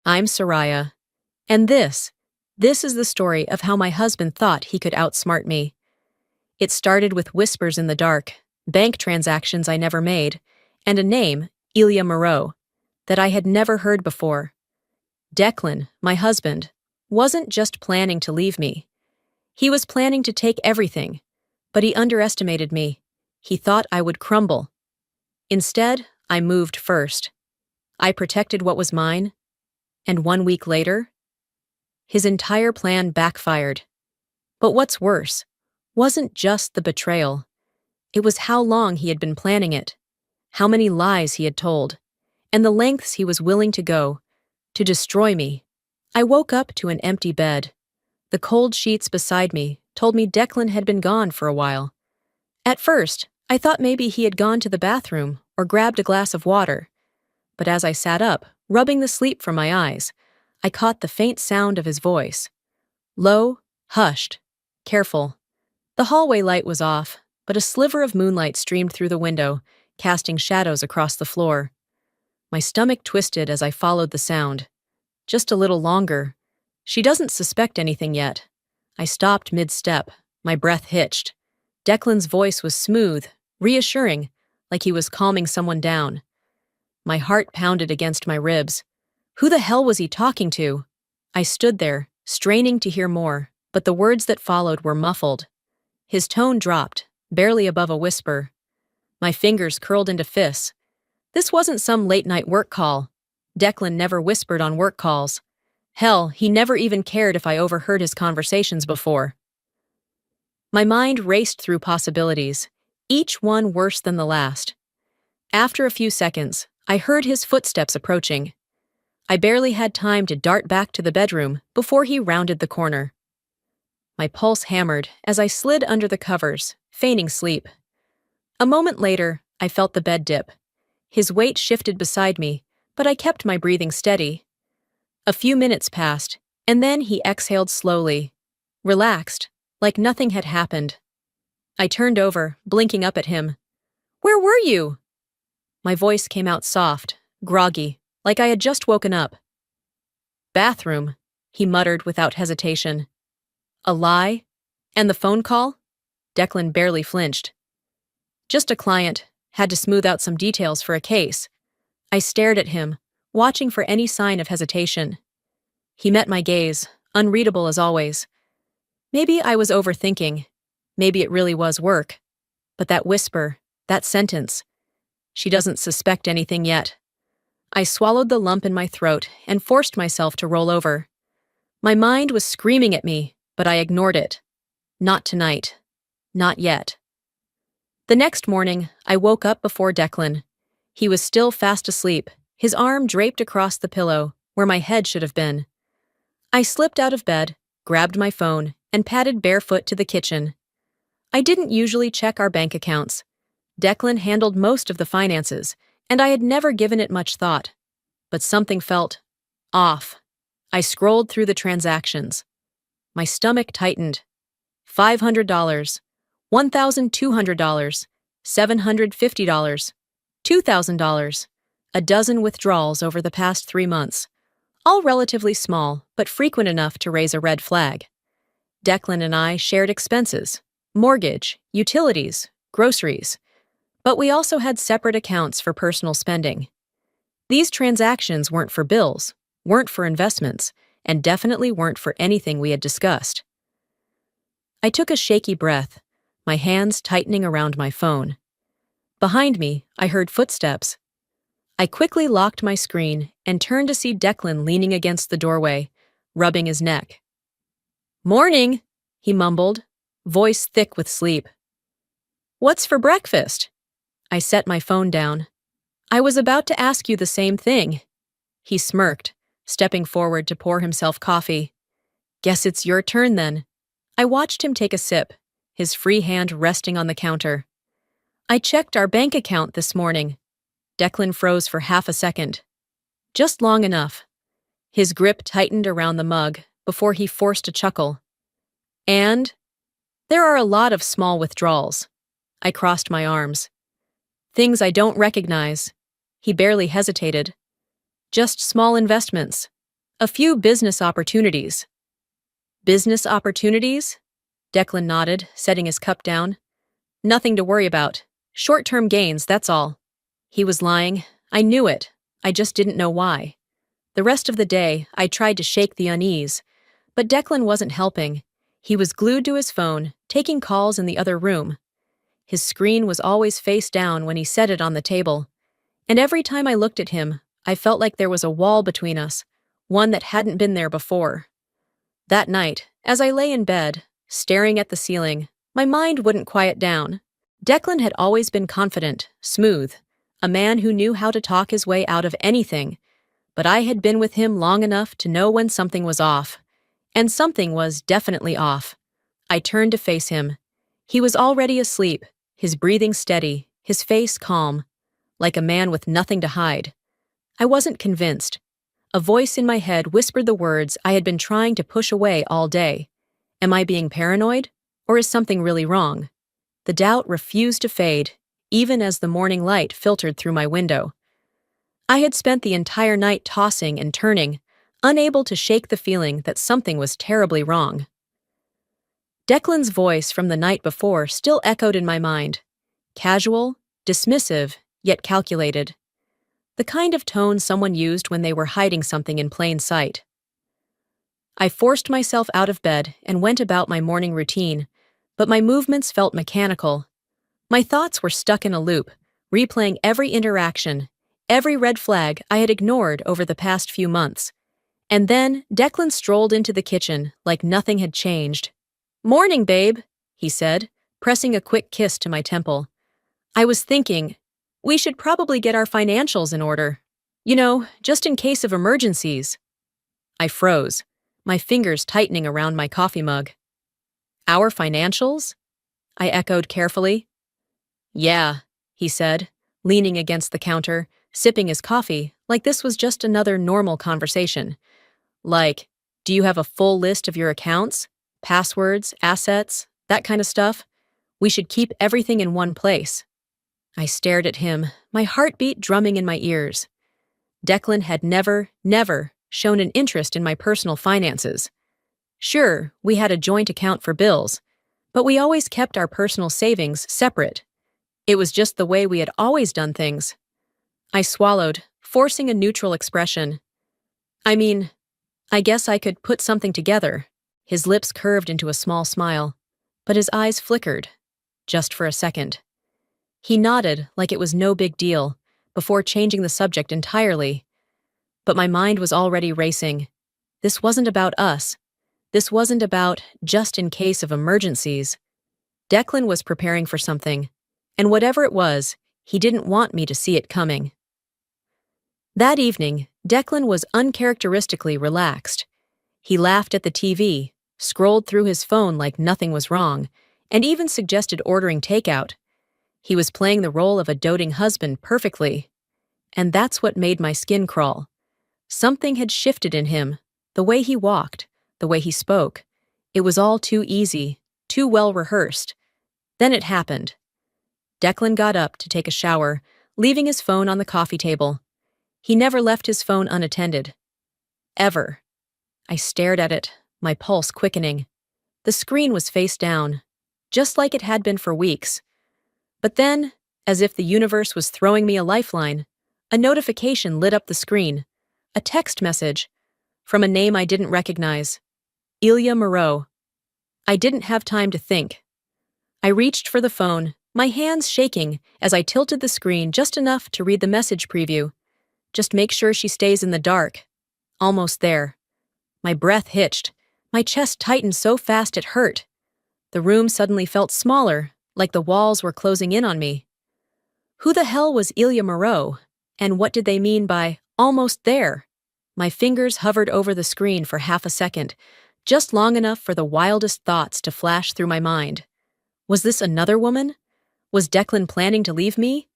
I'm Soraya. And this is the story of how my husband thought he could outsmart me. It started with whispers in the dark, bank transactions I never made, and a name, Ilya Moreau, that I had never heard before. Declan, my husband, wasn't just planning to leave me. He was planning to take everything, but he underestimated me. He thought I would crumble. Instead, I moved first. I protected what was mine, and 1 week later, his entire plan backfired. But what's worse wasn't just the betrayal. It was how long he had been planning it, how many lies he had told, and the lengths he was willing to go to destroy me. I woke up to an empty bed. The cold sheets beside me told me Declan had been gone for a while. At first, I thought maybe he had gone to the bathroom or grabbed a glass of water. But as I sat up, rubbing the sleep from my eyes, I caught the faint sound of his voice. Low, hushed, careful. The hallway light was off, but a sliver of moonlight streamed through the window, casting shadows across the floor. My stomach twisted as I followed the sound. Just a little longer. She doesn't suspect anything yet. I stopped mid-step, my breath hitched. Declan's voice was smooth, reassuring, like he was calming someone down. My heart pounded against my ribs. Who the hell was he talking to? I stood there, straining to hear more, but the words that followed were muffled. His tone dropped, barely above a whisper. My fingers curled into fists. This wasn't some late-night work call. Declan never whispered on work calls. Hell, he never even cared if I overheard his conversations before. My mind raced through possibilities, each one worse than the last. After a few seconds, I heard his footsteps approaching. I barely had time to dart back to the bedroom before he rounded the corner. My pulse hammered as I slid under the covers, feigning sleep. A moment later, I felt the bed dip. His weight shifted beside me, but I kept my breathing steady. A few minutes passed, and then he exhaled slowly, relaxed, like nothing had happened. I turned over, blinking up at him. "Where were you?" My voice came out soft, groggy, like I had just woken up. "Bathroom," he muttered without hesitation. "A lie? And the phone call?" Declan barely flinched. "Just a client. Had to smooth out some details for a case." I stared at him, watching for any sign of hesitation. He met my gaze, unreadable as always. Maybe I was overthinking. Maybe it really was work. But that whisper, that sentence, she doesn't suspect anything yet. I swallowed the lump in my throat and forced myself to roll over. My mind was screaming at me, but I ignored it. Not tonight. Not yet. The next morning, I woke up before Declan. He was still fast asleep, his arm draped across the pillow, where my head should have been. I slipped out of bed, grabbed my phone, and padded barefoot to the kitchen. I didn't usually check our bank accounts. Declan handled most of the finances, and I had never given it much thought. But something felt off. I scrolled through the transactions. My stomach tightened. $500, $1,200, $750, $2,000, a dozen withdrawals over the past 3 months, all relatively small but frequent enough to raise a red flag. Declan and I shared expenses, mortgage, utilities, groceries, but we also had separate accounts for personal spending. These transactions weren't for bills, weren't for investments, and definitely weren't for anything we had discussed. I took a shaky breath, my hands tightening around my phone. Behind me, I heard footsteps. I quickly locked my screen and turned to see Declan leaning against the doorway, rubbing his neck. "Morning," he mumbled, voice thick with sleep. "What's for breakfast?" I set my phone down. "I was about to ask you the same thing." He smirked, stepping forward to pour himself coffee. "Guess it's your turn then." I watched him take a sip, his free hand resting on the counter. "I checked our bank account this morning." Declan froze for half a second. Just long enough. His grip tightened around the mug before he forced a chuckle. "And?" "There are a lot of small withdrawals." I crossed my arms. "Things I don't recognize." He barely hesitated. "Just small investments. A few business opportunities. Business opportunities? Declan nodded, setting his cup down. Nothing to worry about. Short-term gains, that's all. He was lying. I knew it. I just didn't know why. The rest of the day, I tried to shake the unease. But Declan wasn't helping. He was glued to his phone, taking calls in the other room. His screen was always face down when he set it on the table. And every time I looked at him, I felt like there was a wall between us, one that hadn't been there before. That night, as I lay in bed, staring at the ceiling, my mind wouldn't quiet down. Declan had always been confident, smooth, a man who knew how to talk his way out of anything. But I had been with him long enough to know when something was off. And something was definitely off. I turned to face him. He was already asleep, his breathing steady, his face calm, like a man with nothing to hide. I wasn't convinced. A voice in my head whispered the words I had been trying to push away all day. Am I being paranoid? Or is something really wrong? The doubt refused to fade, even as the morning light filtered through my window. I had spent the entire night tossing and turning, unable to shake the feeling that something was terribly wrong. Declan's voice from the night before still echoed in my mind. Casual, dismissive, yet calculated. The kind of tone someone used when they were hiding something in plain sight. I forced myself out of bed and went about my morning routine, but my movements felt mechanical. My thoughts were stuck in a loop, replaying every interaction, every red flag I had ignored over the past few months. And then Declan strolled into the kitchen like nothing had changed. "Morning, babe," he said, pressing a quick kiss to my temple. I was thinking, we should probably get our financials in order. Just in case of emergencies. I froze, my fingers tightening around my coffee mug. Our financials? I echoed carefully. Yeah, he said, leaning against the counter, sipping his coffee like this was just another normal conversation. Like, do you have a full list of your accounts, passwords, assets, that kind of stuff? We should keep everything in one place. I stared at him, my heartbeat drumming in my ears. Declan had never shown an interest in my personal finances. Sure, we had a joint account for bills, but we always kept our personal savings separate. It was just the way we had always done things. I swallowed, forcing a neutral expression. I guess I could put something together. His lips curved into a small smile, but his eyes flickered, just for a second. He nodded like it was no big deal, before changing the subject entirely. But my mind was already racing. This wasn't about us. This wasn't about just in case of emergencies. Declan was preparing for something, and whatever it was, he didn't want me to see it coming. That evening, Declan was uncharacteristically relaxed. He laughed at the TV, scrolled through his phone like nothing was wrong, and even suggested ordering takeout. He was playing the role of a doting husband perfectly. And that's what made my skin crawl. Something had shifted in him, the way he walked, the way he spoke. It was all too easy, too well rehearsed. Then it happened. Declan got up to take a shower, leaving his phone on the coffee table. He never left his phone unattended. Ever. I stared at it, my pulse quickening. The screen was face down, just like it had been for weeks. But then, as if the universe was throwing me a lifeline, a notification lit up the screen. A text message from a name I didn't recognize. Ilya Moreau. I didn't have time to think. I reached for the phone, my hands shaking as I tilted the screen just enough to read the message preview. Just make sure she stays in the dark. Almost there. My breath hitched. My chest tightened so fast it hurt. The room suddenly felt smaller, like the walls were closing in on me. Who the hell was Ilya Moreau? And what did they mean by almost there? My fingers hovered over the screen for half a second, just long enough for the wildest thoughts to flash through my mind. Was this another woman? Was Declan planning to leave me?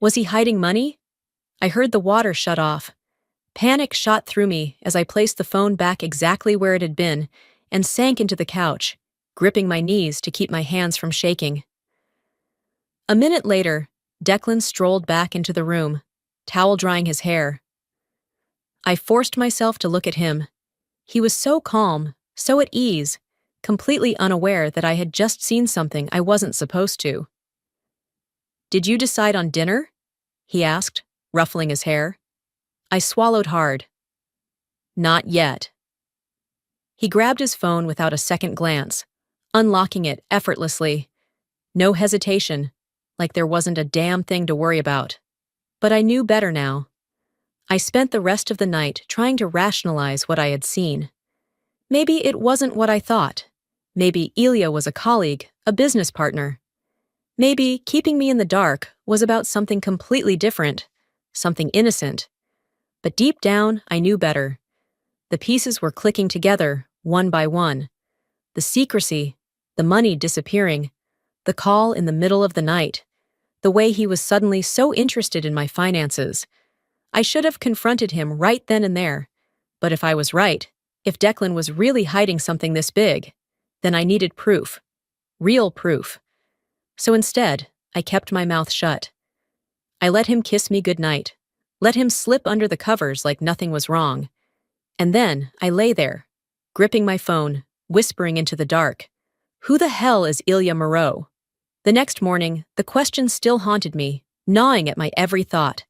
Was he hiding money? I heard the water shut off. Panic shot through me as I placed the phone back exactly where it had been and sank into the couch, gripping my knees to keep my hands from shaking. A minute later, Declan strolled back into the room, towel drying his hair. I forced myself to look at him. He was so calm, so at ease, completely unaware that I had just seen something I wasn't supposed to. "Did you decide on dinner?" he asked, ruffling his hair. I swallowed hard. "Not yet." He grabbed his phone without a second glance, unlocking it effortlessly. No hesitation, like there wasn't a damn thing to worry about. But I knew better now. I spent the rest of the night trying to rationalize what I had seen. Maybe it wasn't what I thought. Maybe Ilya was a colleague, a business partner. Maybe keeping me in the dark was about something completely different, something innocent. But deep down, I knew better. The pieces were clicking together, one by one. The secrecy, the money disappearing, the call in the middle of the night, the way he was suddenly so interested in my finances. I should have confronted him right then and there. But if I was right, if Declan was really hiding something this big, then I needed proof. Real proof. So instead, I kept my mouth shut. I let him kiss me goodnight, let him slip under the covers like nothing was wrong. And then I lay there, gripping my phone, whispering into the dark, "Who the hell is Ilya Moreau?" The next morning, the question still haunted me, gnawing at my every thought.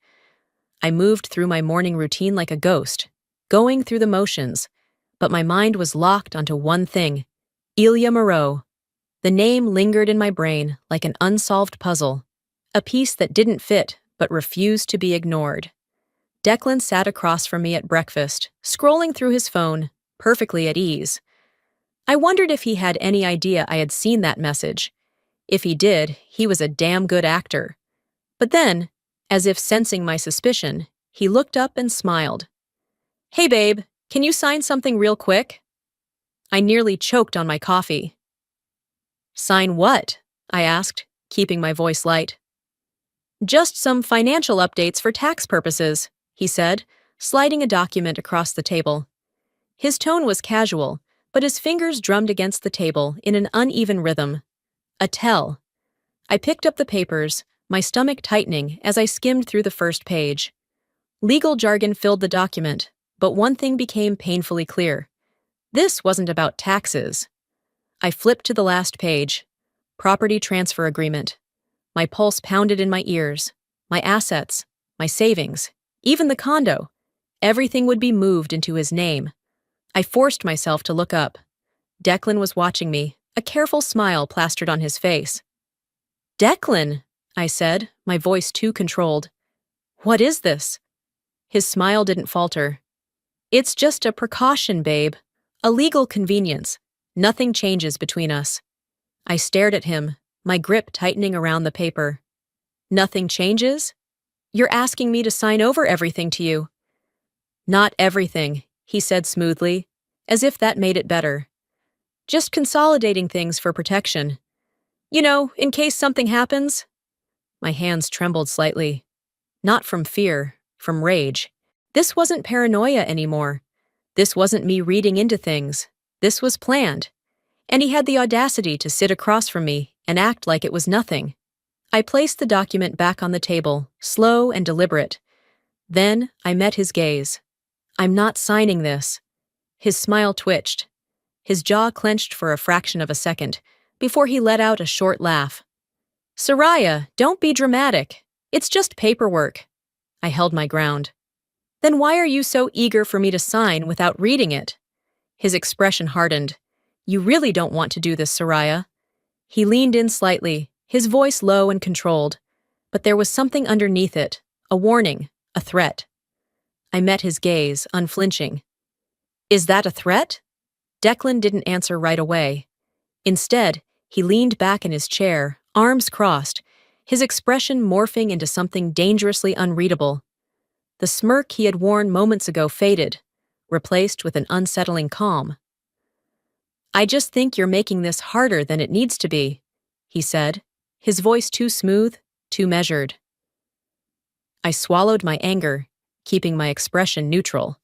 I moved through my morning routine like a ghost, going through the motions, but my mind was locked onto one thing: Ilya Moreau. The name lingered in my brain like an unsolved puzzle, a piece that didn't fit but refused to be ignored. Declan sat across from me at breakfast, scrolling through his phone, perfectly at ease. I wondered if he had any idea I had seen that message. If he did, he was a damn good actor. But then, as if sensing my suspicion, he looked up and smiled. "Hey babe, can you sign something real quick?" I nearly choked on my coffee. "Sign what?" I asked, keeping my voice light. "Just some financial updates for tax purposes," he said, sliding a document across the table. His tone was casual, but his fingers drummed against the table in an uneven rhythm. A tell. I picked up the papers, my stomach tightening as I skimmed through the first page. Legal jargon filled the document, but one thing became painfully clear. This wasn't about taxes. I flipped to the last page. Property transfer agreement. My pulse pounded in my ears. My assets, my savings, even the condo. Everything would be moved into his name. I forced myself to look up. Declan was watching me, a careful smile plastered on his face. "Declan," I said, my voice too controlled. "What is this?" His smile didn't falter. "It's just a precaution, babe. A legal convenience. Nothing changes between us." I stared at him, my grip tightening around the paper. "Nothing changes? You're asking me to sign over everything to you." "Not everything," he said smoothly, as if that made it better. "Just consolidating things for protection. You know, in case something happens." My hands trembled slightly. Not from fear, from rage. This wasn't paranoia anymore. This wasn't me reading into things. This was planned. And he had the audacity to sit across from me and act like it was nothing. I placed the document back on the table, slow and deliberate. Then I met his gaze. "I'm not signing this." His smile twitched. His jaw clenched for a fraction of a second, before he let out a short laugh. "Soraya, don't be dramatic. It's just paperwork." I held my ground. "Then why are you so eager for me to sign without reading it?" His expression hardened. "You really don't want to do this, Soraya." He leaned in slightly, his voice low and controlled. But there was something underneath it, a warning, a threat. I met his gaze, unflinching. "Is that a threat?" Declan didn't answer right away. Instead, he leaned back in his chair, arms crossed, his expression morphing into something dangerously unreadable. The smirk he had worn moments ago faded, replaced with an unsettling calm. "I just think you're making this harder than it needs to be," he said, his voice too smooth, too measured. I swallowed my anger, keeping my expression neutral.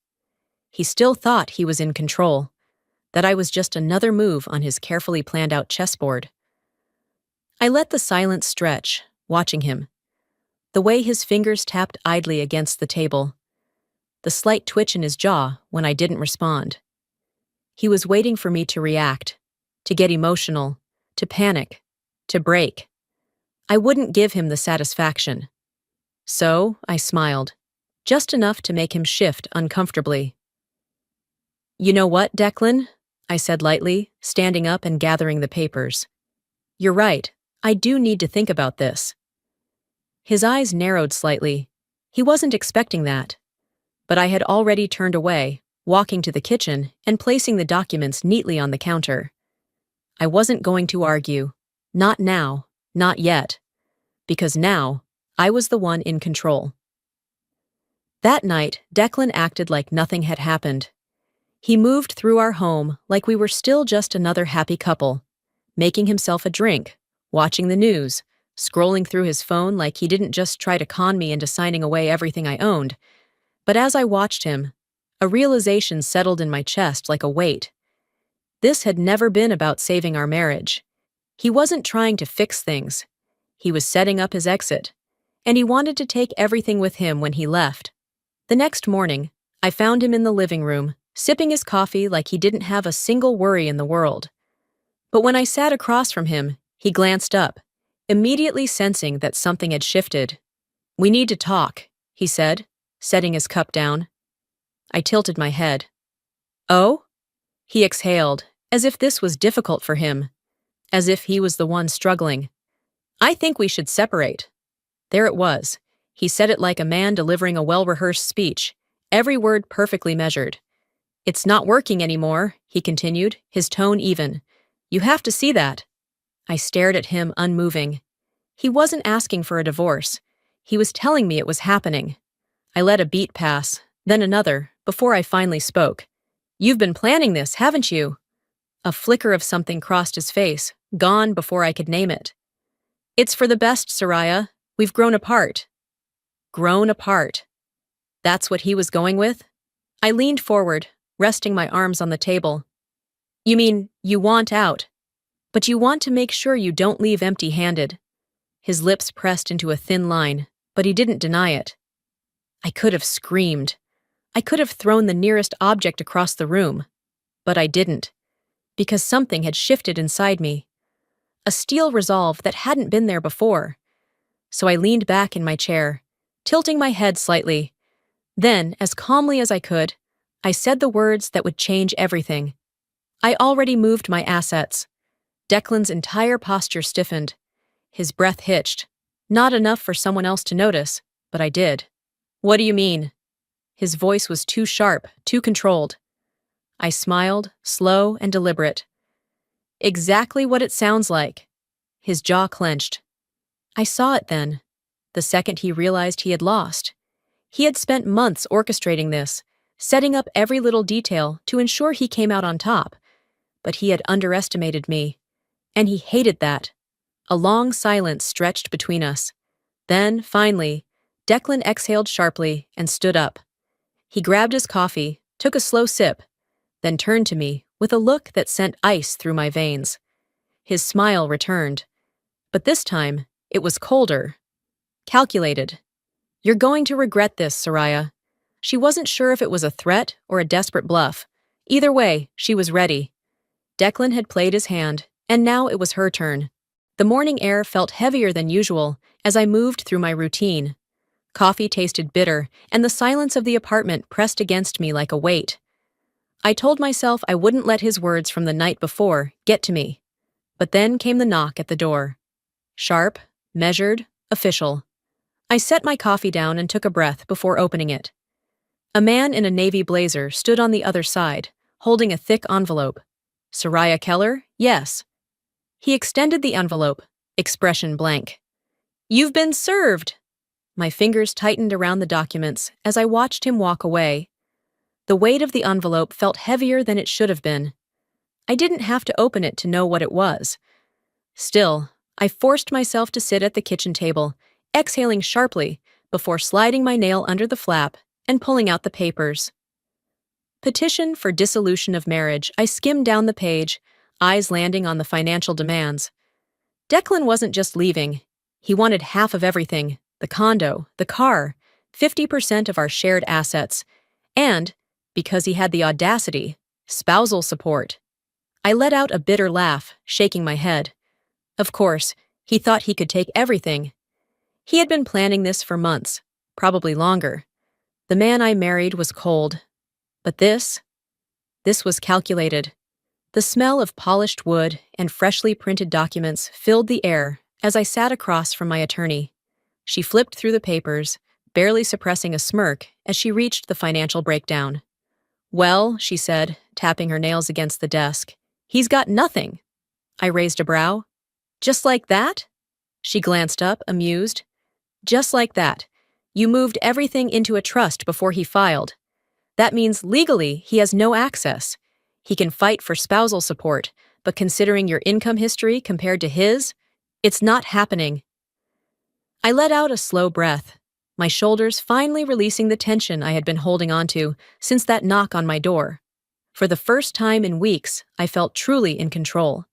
He still thought he was in control, that I was just another move on his carefully planned out chessboard. I let the silence stretch, watching him. The way his fingers tapped idly against the table. the slight twitch in his jaw when I didn't respond. He was waiting for me to react, to get emotional, to panic, to break. I wouldn't give him the satisfaction. So I smiled, just enough to make him shift uncomfortably. "You know what, Declan?" I said lightly, standing up and gathering the papers. "You're right, I do need to think about this." His eyes narrowed slightly. He wasn't expecting that. But I had already turned away, walking to the kitchen and placing the documents neatly on the counter. I wasn't going to argue. Not now, not yet. Because now, I was the one in control. That night, Declan acted like nothing had happened. He moved through our home like we were still just another happy couple, making himself a drink, watching the news, scrolling through his phone like he didn't just try to con me into signing away everything I owned. But as I watched him, a realization settled in my chest like a weight. This had never been about saving our marriage. He wasn't trying to fix things. He was setting up his exit, and he wanted to take everything with him when he left. The next morning, I found him in the living room, sipping his coffee like he didn't have a single worry in the world. But when I sat across from him, he glanced up, immediately sensing that something had shifted. "We need to talk," he said, setting his cup down. I tilted my head. "Oh?" He exhaled, as if this was difficult for him, as if he was the one struggling. "I think we should separate." There it was. He said it like a man delivering a well-rehearsed speech, every word perfectly measured. "It's not working anymore," he continued, his tone even. "You have to see that." I stared at him, unmoving. He wasn't asking for a divorce. He was telling me it was happening. I let a beat pass, then another, before I finally spoke. "You've been planning this, haven't you?" A flicker of something crossed his face, gone before I could name it. "It's for the best, Soraya. We've grown apart." Grown apart. That's what he was going with? I leaned forward, resting my arms on the table. "You mean, you want out, but you want to make sure you don't leave empty-handed." His lips pressed into a thin line, but he didn't deny it. I could have screamed. I could have thrown the nearest object across the room. But I didn't, because something had shifted inside me. A steel resolve that hadn't been there before. So I leaned back in my chair, tilting my head slightly. Then, as calmly as I could, I said the words that would change everything. I already moved my assets. Declan's entire posture stiffened. His breath hitched. Not enough for someone else to notice, but I did. "What do you mean?" His voice was too sharp, too controlled. I smiled, slow and deliberate. "Exactly what it sounds like." His jaw clenched. I saw it then, the second he realized he had lost. He had spent months orchestrating this, setting up every little detail to ensure he came out on top. But he had underestimated me, and he hated that. A long silence stretched between us. Then, finally, Declan exhaled sharply and stood up. He grabbed his coffee, took a slow sip, then turned to me with a look that sent ice through my veins. His smile returned, but this time it was colder, calculated. "You're going to regret this, Soraya." She wasn't sure if it was a threat or a desperate bluff. Either way, she was ready. Declan had played his hand, and now it was her turn. The morning air felt heavier than usual as I moved through my routine. Coffee tasted bitter, and the silence of the apartment pressed against me like a weight. I told myself I wouldn't let his words from the night before get to me. But then came the knock at the door. Sharp, measured, official. I set my coffee down and took a breath before opening it. A man in a navy blazer stood on the other side, holding a thick envelope. "Soraya Keller? Yes." He extended the envelope, expression blank. "You've been served." My fingers tightened around the documents as I watched him walk away. The weight of the envelope felt heavier than it should have been. I didn't have to open it to know what it was. Still, I forced myself to sit at the kitchen table, exhaling sharply before sliding my nail under the flap and pulling out the papers. Petition for dissolution of marriage. I skimmed down the page, eyes landing on the financial demands. Declan wasn't just leaving. He wanted half of everything, the condo, the car, 50% of our shared assets, And, because he had the audacity, spousal support. I let out a bitter laugh, shaking my head. Of course, he thought he could take everything. He had been planning this for months, probably longer. The man I married was cold. But this was calculated. The smell of polished wood and freshly printed documents filled the air as I sat across from my attorney. She flipped through the papers, barely suppressing a smirk as she reached the financial breakdown. "Well," she said, tapping her nails against the desk, "he's got nothing." I raised a brow. "Just like that?" She glanced up, amused. "Just like that. You moved everything into a trust before he filed. That means legally he has no access. He can fight for spousal support, but considering your income history compared to his, it's not happening." I let out a slow breath, my shoulders finally releasing the tension I had been holding onto since that knock on my door. For the first time in weeks, I felt truly in control.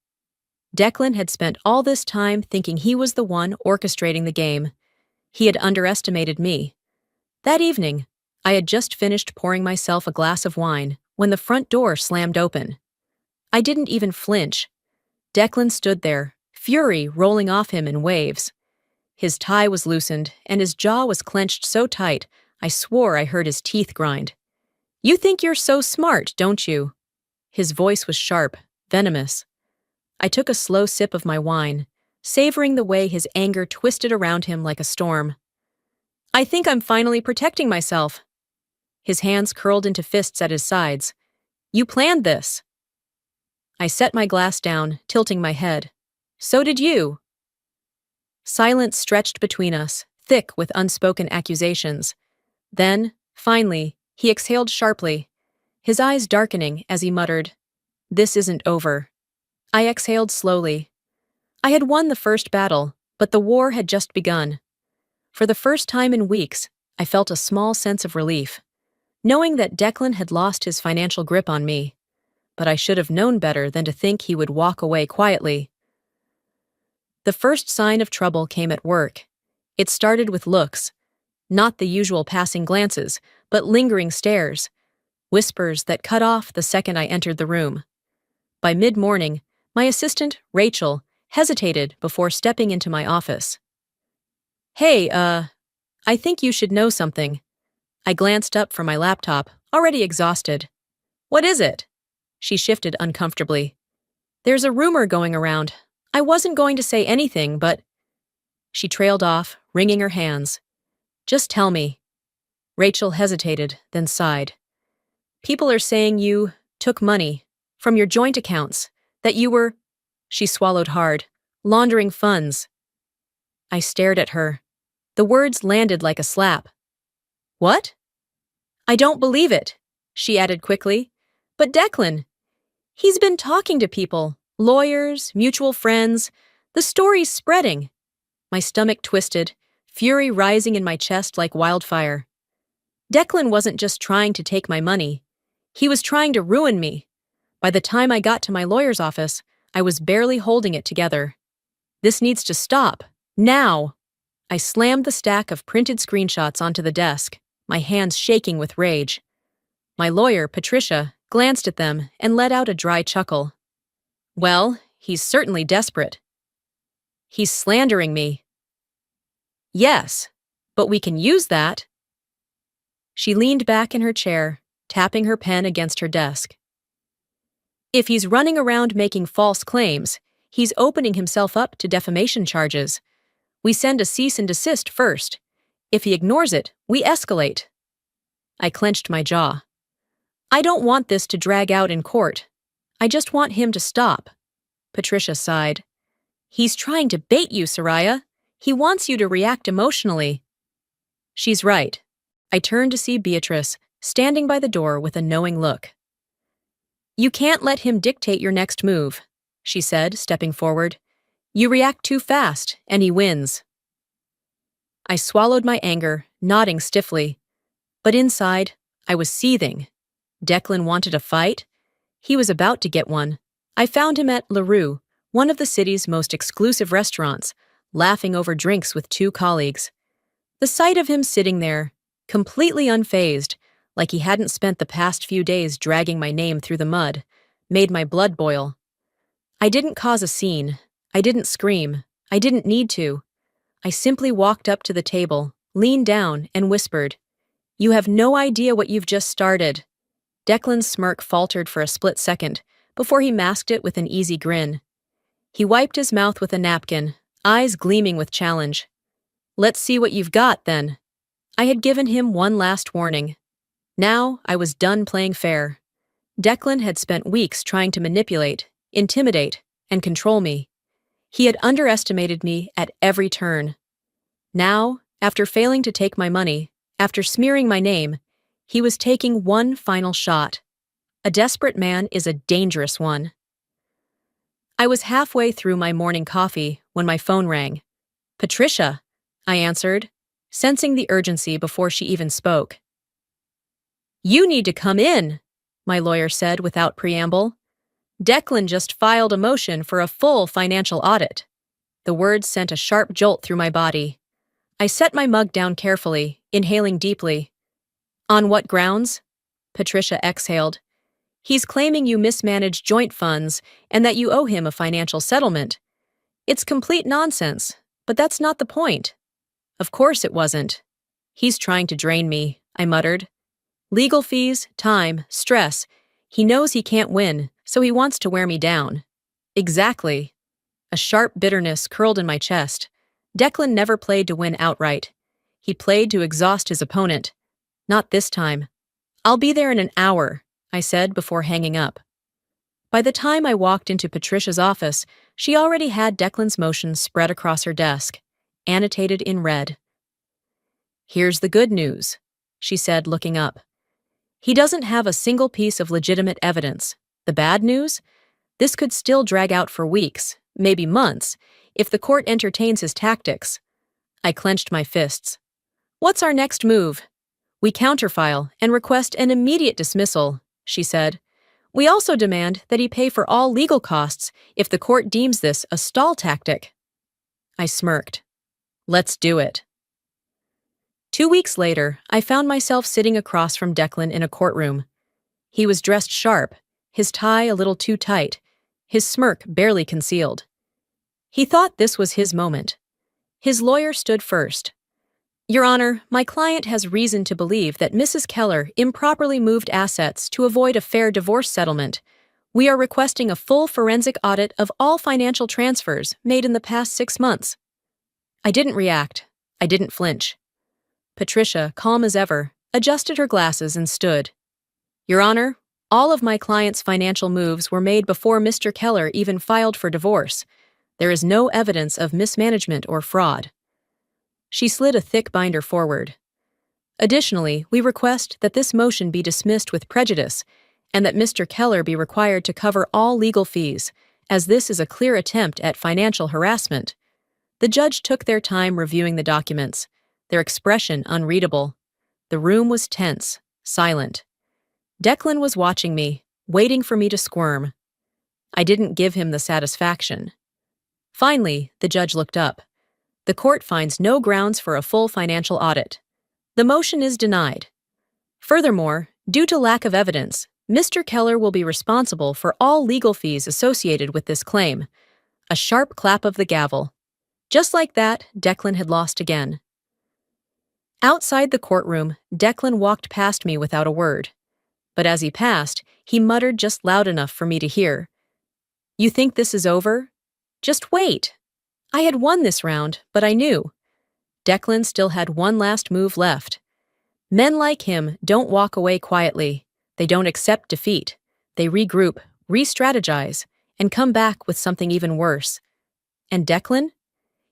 Declan had spent all this time thinking he was the one orchestrating the game. He had underestimated me. That evening, I had just finished pouring myself a glass of wine when the front door slammed open. I didn't even flinch. Declan stood there, fury rolling off him in waves. His tie was loosened, and his jaw was clenched so tight, I swore I heard his teeth grind. "You think you're so smart, don't you?" His voice was sharp, venomous. I took a slow sip of my wine, savoring the way his anger twisted around him like a storm. "I think I'm finally protecting myself." His hands curled into fists at his sides. "You planned this." I set my glass down, tilting my head. "So did you." Silence stretched between us, thick with unspoken accusations. Then, finally, he exhaled sharply, his eyes darkening as he muttered, "This isn't over." I exhaled slowly. I had won the first battle, but the war had just begun. For the first time in weeks, I felt a small sense of relief, knowing that Declan had lost his financial grip on me. But I should have known better than to think he would walk away quietly. The first sign of trouble came at work. It started with looks. Not the usual passing glances, but lingering stares. Whispers that cut off the second I entered the room. By mid-morning, my assistant, Rachel, hesitated before stepping into my office. "Hey, I think you should know something." I glanced up from my laptop, already exhausted. "What is it?" She shifted uncomfortably. "There's a rumor going around. I wasn't going to say anything, but—" She trailed off, wringing her hands. "Just tell me." Rachel hesitated, then sighed. "People are saying you took money from your joint accounts, that you were—" She swallowed hard, "laundering funds." I stared at her. The words landed like a slap. "What?" "I don't believe it," she added quickly. "But Declan, he's been talking to people, lawyers, mutual friends. The story's spreading." My stomach twisted, fury rising in my chest like wildfire. Declan wasn't just trying to take my money. He was trying to ruin me. By the time I got to my lawyer's office, I was barely holding it together. "This needs to stop. Now!" I slammed the stack of printed screenshots onto the desk, my hands shaking with rage. My lawyer, Patricia, glanced at them and let out a dry chuckle. "Well, he's certainly desperate." "He's slandering me." "Yes, but we can use that." She leaned back in her chair, tapping her pen against her desk. "If he's running around making false claims, he's opening himself up to defamation charges. We send a cease and desist first. If he ignores it, we escalate." I clenched my jaw. "I don't want this to drag out in court. I just want him to stop." Patricia sighed. "He's trying to bait you, Soraya. He wants you to react emotionally." She's right. I turned to see Beatrice, standing by the door with a knowing look. "You can't let him dictate your next move," she said, stepping forward. "You react too fast, and he wins." I swallowed my anger, nodding stiffly. But inside, I was seething. Declan wanted a fight. He was about to get one. I found him at La Rue, one of the city's most exclusive restaurants, laughing over drinks with two colleagues. The sight of him sitting there, completely unfazed, like he hadn't spent the past few days dragging my name through the mud, made my blood boil. I didn't cause a scene. I didn't scream. I didn't need to. I simply walked up to the table, leaned down, and whispered, "You have no idea what you've just started." Declan's smirk faltered for a split second, before he masked it with an easy grin. He wiped his mouth with a napkin, eyes gleaming with challenge. "Let's see what you've got, then." I had given him one last warning. Now I was done playing fair. Declan had spent weeks trying to manipulate, intimidate, and control me. He had underestimated me at every turn. Now, after failing to take my money, after smearing my name, he was taking one final shot. A desperate man is a dangerous one. I was halfway through my morning coffee when my phone rang. "Patricia," I answered, sensing the urgency before she even spoke. "You need to come in," my lawyer said without preamble. "Declan just filed a motion for a full financial audit." The words sent a sharp jolt through my body. I set my mug down carefully, inhaling deeply. "On what grounds?" Patricia exhaled. "He's claiming you mismanaged joint funds and that you owe him a financial settlement. It's complete nonsense, but that's not the point." "Of course it wasn't. He's trying to drain me," I muttered. "Legal fees, time, stress. He knows he can't win, so he wants to wear me down." "Exactly." A sharp bitterness curled in my chest. Declan never played to win outright. He played to exhaust his opponent. Not this time. "I'll be there in an hour," I said before hanging up. By the time I walked into Patricia's office, she already had Declan's motion spread across her desk, annotated in red. "Here's the good news," she said, looking up. "He doesn't have a single piece of legitimate evidence. The bad news? This could still drag out for weeks, maybe months, if the court entertains his tactics." I clenched my fists. "What's our next move?" "We counterfile and request an immediate dismissal," she said. "We also demand that he pay for all legal costs if the court deems this a stall tactic." I smirked. "Let's do it." 2 weeks later, I found myself sitting across from Declan in a courtroom. He was dressed sharp, his tie a little too tight, his smirk barely concealed. He thought this was his moment. His lawyer stood first. "Your Honor, my client has reason to believe that Mrs. Keller improperly moved assets to avoid a fair divorce settlement. We are requesting a full forensic audit of all financial transfers made in the past 6 months." I didn't react. I didn't flinch. Patricia, calm as ever, adjusted her glasses and stood. "Your Honor, all of my client's financial moves were made before Mr. Keller even filed for divorce. There is no evidence of mismanagement or fraud." She slid a thick binder forward. "Additionally, we request that this motion be dismissed with prejudice and that Mr. Keller be required to cover all legal fees, as this is a clear attempt at financial harassment." The judge took their time reviewing the documents, their expression unreadable. The room was tense, silent. Declan was watching me, waiting for me to squirm. I didn't give him the satisfaction. Finally, the judge looked up. "The court finds no grounds for a full financial audit. The motion is denied. Furthermore, due to lack of evidence, Mr. Keller will be responsible for all legal fees associated with this claim." A sharp clap of the gavel. Just like that, Declan had lost again. Outside the courtroom, Declan walked past me without a word. But as he passed, he muttered just loud enough for me to hear. "You think this is over? Just wait." I had won this round, but I knew. Declan still had one last move left. Men like him don't walk away quietly. They don't accept defeat. They regroup, re-strategize, and come back with something even worse. And Declan?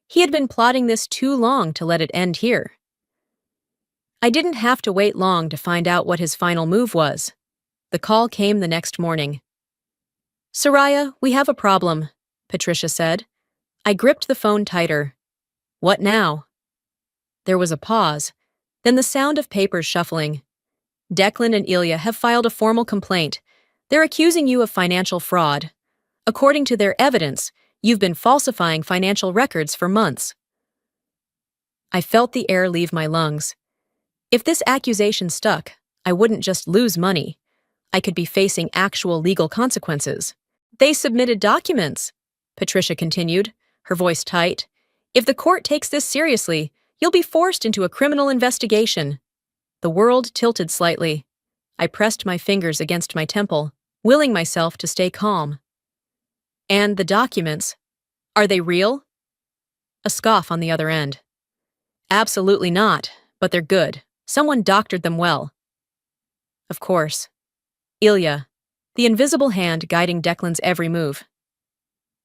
He had been plotting this too long to let it end here. I didn't have to wait long to find out what his final move was. The call came the next morning. "Soraya, we have a problem," Patricia said. I gripped the phone tighter. "What now?" There was a pause, then the sound of papers shuffling. "Declan and Ilya have filed a formal complaint. They're accusing you of financial fraud. According to their evidence, you've been falsifying financial records for months." I felt the air leave my lungs. If this accusation stuck, I wouldn't just lose money. I could be facing actual legal consequences. They submitted documents, Patricia continued, her voice tight. If the court takes this seriously, you'll be forced into a criminal investigation. The world tilted slightly. I pressed my fingers against my temple, willing myself to stay calm. And the documents, are they real? A scoff on the other end. Absolutely not, but they're good. Someone doctored them well. Of course. Ilya, the invisible hand guiding Declan's every move.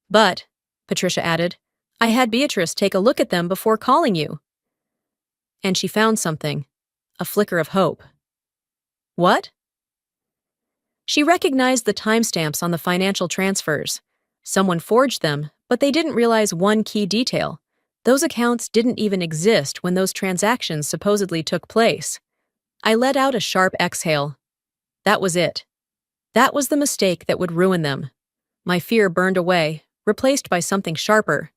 But, Patricia added, I had Beatrice take a look at them before calling you. And she found something, a flicker of hope. What? She recognized the timestamps on the financial transfers. Someone forged them, but they didn't realize one key detail. Those accounts didn't even exist when those transactions supposedly took place. I let out a sharp exhale. That was it. That was the mistake that would ruin them. My fear burned away, replaced by something sharper.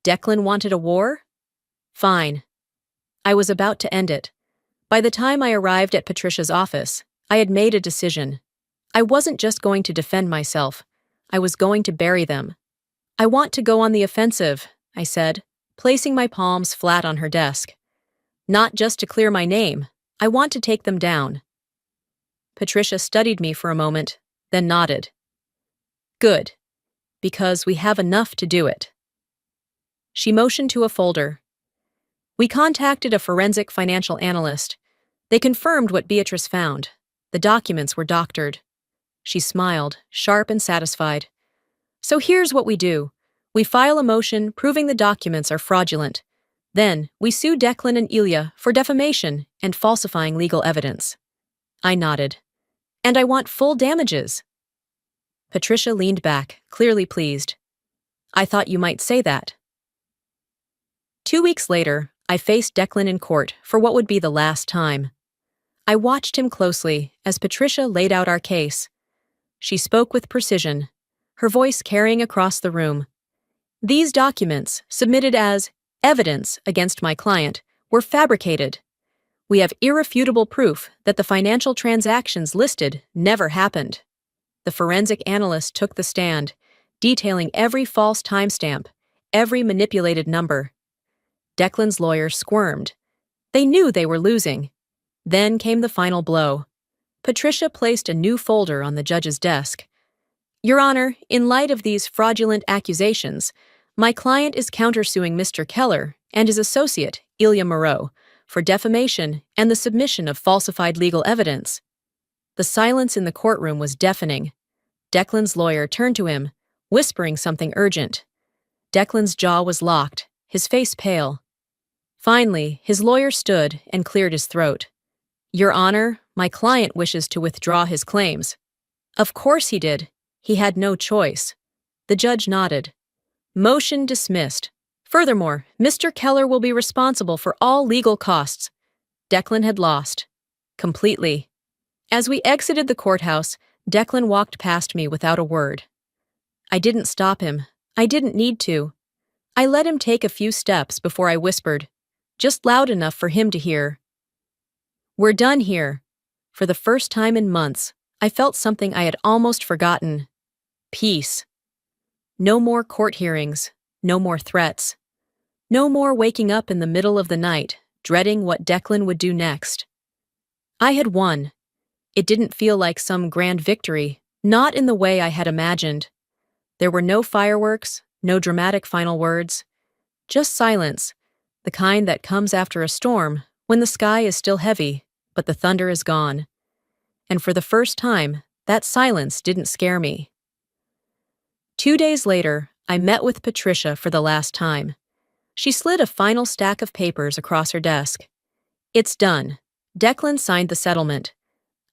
Declan wanted a war? Fine. I was about to end it. By the time I arrived at Patricia's office, I had made a decision. I wasn't just going to defend myself. I was going to bury them. I want to go on the offensive, I said, placing my palms flat on her desk. Not just to clear my name. I want to take them down. Patricia studied me for a moment, then nodded. Good. Because we have enough to do it. She motioned to a folder. We contacted a forensic financial analyst. They confirmed what Beatrice found. The documents were doctored. She smiled, sharp and satisfied. So here's what we do. We file a motion proving the documents are fraudulent. Then, we sue Declan and Ilya for defamation and falsifying legal evidence. I nodded. And I want full damages. Patricia leaned back, clearly pleased. I thought you might say that. 2 weeks later, I faced Declan in court for what would be the last time. I watched him closely as Patricia laid out our case. She spoke with precision, her voice carrying across the room. These documents, submitted as evidence against my client, were fabricated. We have irrefutable proof that the financial transactions listed never happened. The forensic analyst took the stand, detailing every false timestamp, every manipulated number. Declan's lawyer squirmed. They knew they were losing. Then came the final blow. Patricia placed a new folder on the judge's desk. Your Honor, in light of these fraudulent accusations, my client is countersuing Mr. Keller and his associate, Ilya Moreau, for defamation and the submission of falsified legal evidence. The silence in the courtroom was deafening. Declan's lawyer turned to him, whispering something urgent. Declan's jaw was locked, his face pale. Finally, his lawyer stood and cleared his throat. Your Honor, my client wishes to withdraw his claims. Of course he did. He had no choice. The judge nodded. Motion dismissed. Furthermore, Mr. Keller will be responsible for all legal costs. Declan had lost. Completely. As we exited the courthouse, Declan walked past me without a word. I didn't stop him. I didn't need to. I let him take a few steps before I whispered, just loud enough for him to hear. We're done here. For the first time in months, I felt something I had almost forgotten. Peace. No more court hearings, no more threats. No more waking up in the middle of the night, dreading what Declan would do next. I had won. It didn't feel like some grand victory, not in the way I had imagined. There were no fireworks, no dramatic final words. Just silence, the kind that comes after a storm when the sky is still heavy, but the thunder is gone. And for the first time, that silence didn't scare me. 2 days later, I met with Patricia for the last time. She slid a final stack of papers across her desk. It's done. Declan signed the settlement.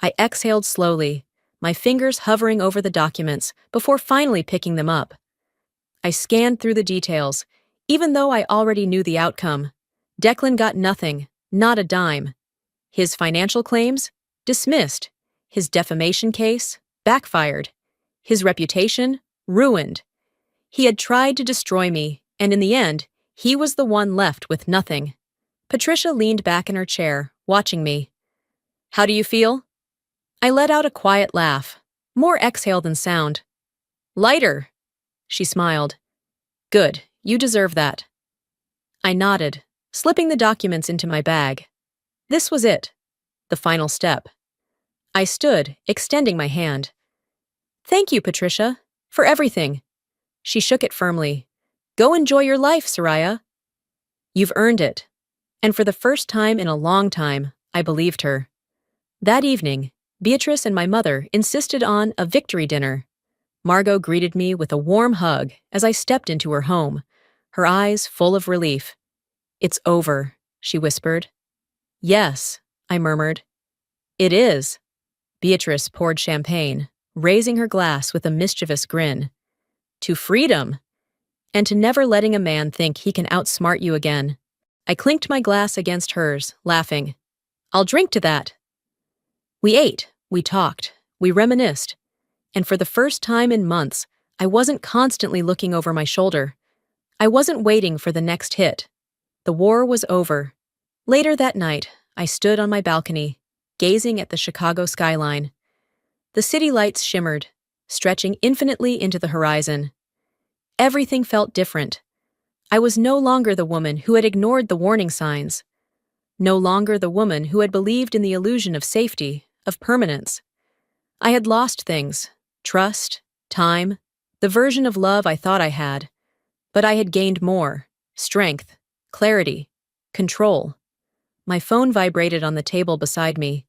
I exhaled slowly, my fingers hovering over the documents before finally picking them up. I scanned through the details, even though I already knew the outcome. Declan got nothing, not a dime. His financial claims? Dismissed. His defamation case? Backfired. His reputation? Ruined. He had tried to destroy me, and in the end, he was the one left with nothing. Patricia leaned back in her chair, watching me. How do you feel? I let out a quiet laugh, more exhale than sound. Lighter, she smiled. Good, you deserve that. I nodded, slipping the documents into my bag. This was it, the final step. I stood, extending my hand. Thank you, Patricia, for everything. She shook it firmly. Go enjoy your life, Soraya. You've earned it. And for the first time in a long time, I believed her. That evening, Beatrice and my mother insisted on a victory dinner. Margot greeted me with a warm hug as I stepped into her home, her eyes full of relief. It's over, she whispered. Yes, I murmured. It is. Beatrice poured champagne, raising her glass with a mischievous grin. To freedom! And to never letting a man think he can outsmart you again. I clinked my glass against hers, laughing. I'll drink to that. We ate, we talked, we reminisced. And for the first time in months, I wasn't constantly looking over my shoulder. I wasn't waiting for the next hit. The war was over. Later that night, I stood on my balcony, gazing at the Chicago skyline. The city lights shimmered, stretching infinitely into the horizon. Everything felt different. I was no longer the woman who had ignored the warning signs. No longer the woman who had believed in the illusion of safety, of permanence. I had lost things, trust, time, the version of love I thought I had. But I had gained more, strength, clarity, control. My phone vibrated on the table beside me.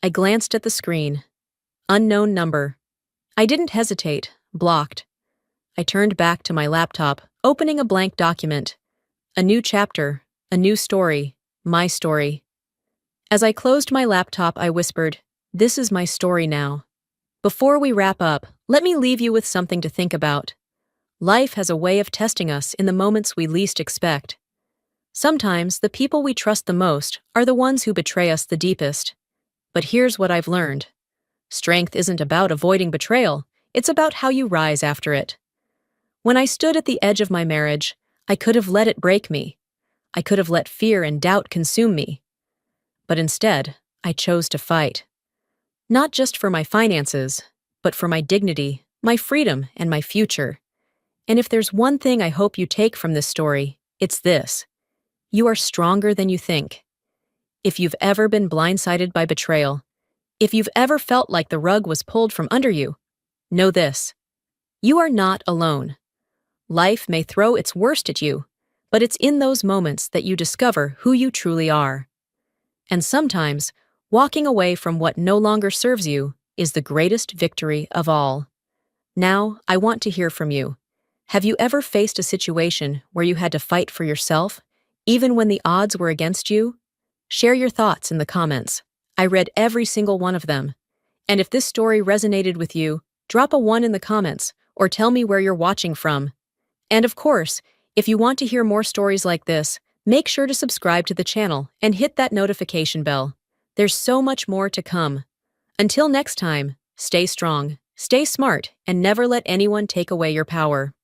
I glanced at the screen. Unknown number. I didn't hesitate, blocked. I turned back to my laptop, opening a blank document. A new chapter, a new story, my story. As I closed my laptop, I whispered, "This is my story now." Before we wrap up, let me leave you with something to think about. Life has a way of testing us in the moments we least expect. Sometimes the people we trust the most are the ones who betray us the deepest. But here's what I've learned. Strength isn't about avoiding betrayal, it's about how you rise after it. When I stood at the edge of my marriage, I could have let it break me. I could have let fear and doubt consume me. But instead, I chose to fight. Not just for my finances, but for my dignity, my freedom, and my future. And if there's one thing I hope you take from this story, it's this. You are stronger than you think. If you've ever been blindsided by betrayal, if you've ever felt like the rug was pulled from under you, know this. You are not alone. Life may throw its worst at you, but it's in those moments that you discover who you truly are. And sometimes, walking away from what no longer serves you is the greatest victory of all. Now, I want to hear from you. Have you ever faced a situation where you had to fight for yourself, even when the odds were against you? Share your thoughts in the comments. I read every single one of them. And if this story resonated with you, drop a 1 in the comments or tell me where you're watching from. And of course, if you want to hear more stories like this, make sure to subscribe to the channel and hit that notification bell. There's so much more to come. Until next time, stay strong, stay smart, and never let anyone take away your power.